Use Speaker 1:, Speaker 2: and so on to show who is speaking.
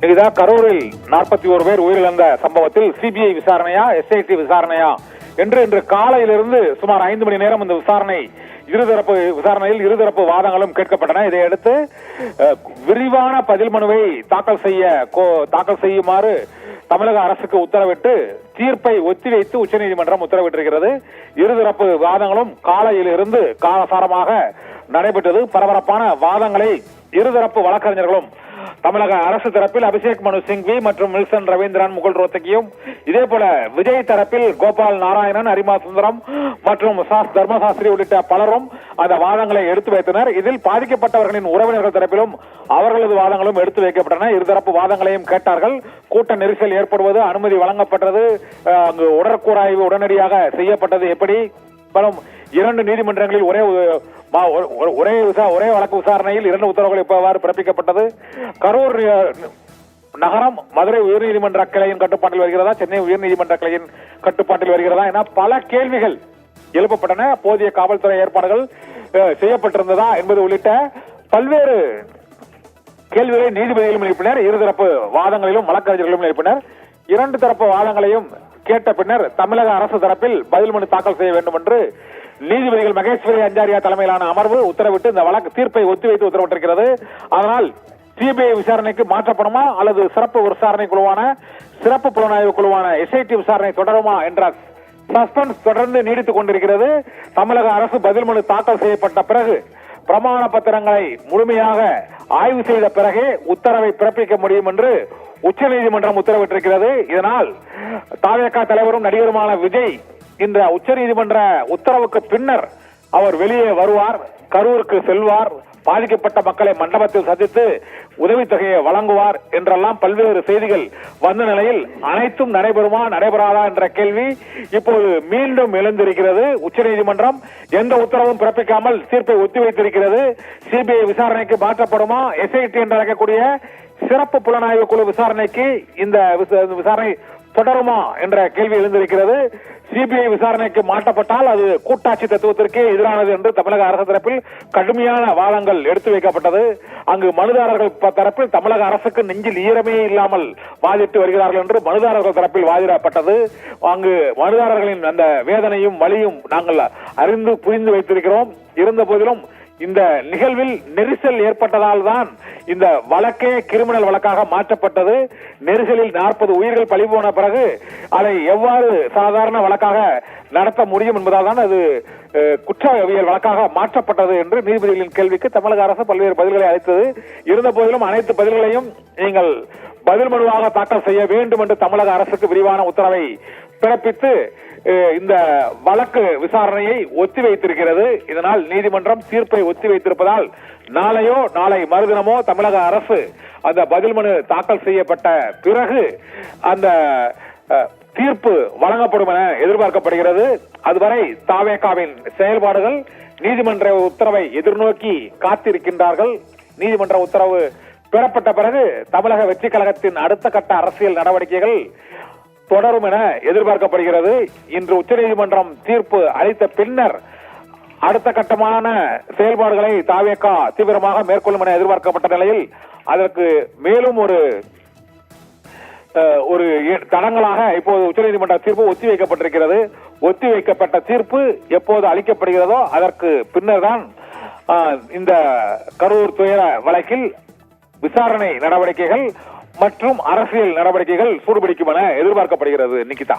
Speaker 1: இதுதான் கரூரில் 41 பேர் உயிரிழந்த சம்பவத்தில் சிபிஐ விசாரணையா எஸ்ஐடி விசாரணையா என்று இன்று காலையிலிருந்து சுமார் 5 மணி நேரம் இந்த விசாரணையில் இருதரப்பு வாதங்களும் கேட்கப்பட்டன. இதையடுத்து விரிவான பதில் மனுவை தாக்கல் செய்யுமாறு தமிழக அரசுக்கு உத்தரவிட்டு தீர்ப்பை ஒத்திவைத்து உச்சநீதிமன்றம் உத்தரவிட்டிருக்கிறது. இருதரப்பு வாதங்களும் காலையிலிருந்து காலசாரமாக நடைபெற்றது. பரபரப்பான வாதங்களை இருதரப்பு வழக்கறிஞர்களும் தமிழக அரசு தரப்பில் அபிஷேக் மனு சிங்வி மற்றும் வில்சன் ரவீந்திரன் முகுல் ரோத்தகியும், இதே போல விஜய் தரப்பில் கோபால் நாராயணன், அரிமா சுந்தரம் மற்றும் தர்மசாஸ்திரி உள்ளிட்ட பலரும் அந்த வாதங்களை எடுத்து வைத்தனர். இதில் பாதிக்கப்பட்டவர்களின் உறவினர்கள் தரப்பிலும் அவர்களது வாதங்களும் எடுத்து வைக்கப்பட்டன. இருதரப்பு வாதங்களையும் கேட்டார்கள். கூட்ட நெரிசல் ஏற்படுவது, அனுமதி வழங்கப்பட்டது, அங்கு உடற்கூறாய்வு உடனடியாக செய்யப்பட்டது எப்படி, பலம் 2 நீதிமன்றங்களில் ஒரே வழக்கு விசாரணையில் 2 உத்தரவுகள் எவ்வாறு பிறப்பிக்கப்பட்டது, கரூர் நகரம் மதுரை உயர்நீதிமன்ற கிளையின் கட்டுப்பாட்டில் வருகிறதா, சென்னை உயர்நீதிமன்ற கிளையின் கட்டுப்பாட்டில் வருகிறதா என பல கேள்விகள் எழுப்பப்பட்டன. போதிய காவல்துறை ஏற்பாடுகள் செய்யப்பட்டிருந்ததா என்பது உள்ளிட்ட பல்வேறு கேள்விகளை நீதிபதிகளும் எழுப்பினர். இருதரப்பு வாதங்களிலும் வழக்கறிஞர்களும் எழுப்பினர். 2 தரப்பு வாதங்களையும் கேட்ட பின்னர் தமிழக அரசு தரப்பில் பதில் மனு தாக்கல் செய்ய வேண்டும் என்று நீதிபதிகள் மகேஸ்வரி அஞ்சாரியா தலைமையிலான அமர்வு உத்தரவிட்டு இந்த வழக்கு தீர்ப்பை ஒத்திவைத்து உத்தரவிட்டிருக்கிறது. அதனால் சிபிஐ விசாரணைக்கு மாற்றப்படுமா அல்லது சிறப்பு விசாரணை குழுவான சிறப்பு புலனாய்வு குழுவான எஸ்ஐடி விசாரணை தொடருமா என்ற சஸ்பென்ஸ் தொடர்ந்து நீடித்துக் கொண்டிருக்கிறது. தமிழக அரசு பதில் மனு தாக்கல் செய்யப்பட்ட பிறகு பிரமாண பத்திரங்களை முழுமையாக ஆய்வு செய்த பிறகே உத்தரவை பிறப்பிக்க முடியும் என்று உச்சநீதிமன்றம் உத்தரவிட்டிருக்கிறது. இதனால் தாவேகா தலைவரும் நடிகருமான விஜய் இந்த உச்சநீதிமன்ற உத்தரவுக்கு பின்னர் அவர் வெளியே வருவார், கரூருக்கு செல்வார், பாதிக்கப்பட்ட மக்களை மண்டபத்தில் சந்தித்து உதவித்தொகையை வழங்குவார் என்றெல்லாம் பல்வேறு செய்திகள் வந்த நிலையில் அனைத்தும் நடைபெறுமா நடைபெறாதா என்ற கேள்வி இப்போது மீண்டும் எழுந்திருக்கிறது. உச்சநீதிமன்றம் எந்த உத்தரவும் பிறப்பிக்காமல் தீர்ப்பை ஒத்திவைத்திருக்கிறது. சிபிஐ விசாரணைக்கு மாற்றப்படுமா, எஸ்ஐடி என்று அழைக்கக்கூடிய சிறப்பு புலனாய்வு குழு விசாரணைக்கு இந்த விசாரணை தொடருமா என்ற கேள்வி எழுந்திருக்கிறது. சிபிஐ விசாரணைக்கு மாற்றப்பட்டால் அது கூட்டாட்சி தத்துவத்திற்கே எதிரானது என்று தமிழக அரசு தரப்பில் கடுமையான வாதங்கள் எடுத்து வைக்கப்பட்டது. அங்கு மனுதாரர்கள் தரப்பில் தமிழக அரசுக்கு நெஞ்சில் ஈரமே இல்லாமல் வாதிட்டு வருகிறார்கள் என்று மனுதாரர்கள் தரப்பில் வாதிடப்பட்டது. அங்கு மனுதாரர்களின் அந்த வேதனையும் வலியும் நாங்கள் அறிந்து புரிந்து வைத்திருக்கிறோம். இருந்த போதிலும் இந்த நிகழ்வில் நெரிசல் ஏற்பட்டதால் தான் இந்த வழக்கே கிரிமினல் வழக்காக மாற்றப்பட்டது. நெரிசலில் 40 உயிர்கள் பலிபோன பிறகு அதை எவ்வாறு சாதாரண வழக்காக நடத்த முடியும் என்பதால் தான் அது குற்றவியல் வழக்காக மாற்றப்பட்டது என்று நீதிபதிகளின் கேள்விக்கு தமிழக அரசு பல்வேறு பதில்களை அளித்தது. இருந்த போதிலும் அனைத்து பதில்களையும் நீங்கள் பதில் மனுவாக தாக்கல் செய்ய வேண்டும் என்று தமிழக அரசுக்கு விரிவான உத்தரவை பிறப்பித்து இந்த வழக்கு விசாரணையை ஒத்திவைத்திருக்கிறது. இதனால் நீதிமன்றம் தீர்ப்பை ஒத்திவைத்திருப்பதால் நாளையோ நாளை மறுதினமோ தமிழக அரசு அந்த பதில் மனு தாக்கல் செய்யப்பட்ட பிறகு அந்த தீர்ப்பு வழங்கப்படும் என எதிர்பார்க்கப்படுகிறது. அதுவரை தாவேகாவின் செயல்பாடுகள் நீதிமன்ற உத்தரவை எதிர்நோக்கி காத்திருக்கின்றார்கள். நீதிமன்ற உத்தரவு பெறப்பட்ட பிறகு தமிழக வெற்றி கழகத்தின் அடுத்த கட்ட அரசியல் நடவடிக்கைகள் தொடரும் என எதிர்பார்க்கப்படுகிறது. இன்று உச்சநீதிமன்றம் தீர்ப்பு அளித்த பின்னர் அடுத்த கட்டமான செயல்பாடுகளை தாவேகா தீவிரமாக மேற்கொள்ளும் என எதிர்பார்க்கப்பட்ட நிலையில் அதற்கு மேலும் ஒரு தடங்களாக இப்போது உச்சநீதிமன்ற தீர்ப்பு ஒத்திவைக்கப்பட்டிருக்கிறது. ஒத்திவைக்கப்பட்ட தீர்ப்பு எப்போது அளிக்கப்படுகிறதோ அதற்கு பின்னர் தான் இந்த கரூர் துயர வழக்கில் விசாரணை நடவடிக்கைகள் மற்றும் அரசியல் நடவடிக்கைகள் சூடுபிடிக்கும் என எதிர்பார்க்கப்படுகிறது. நிகிதா.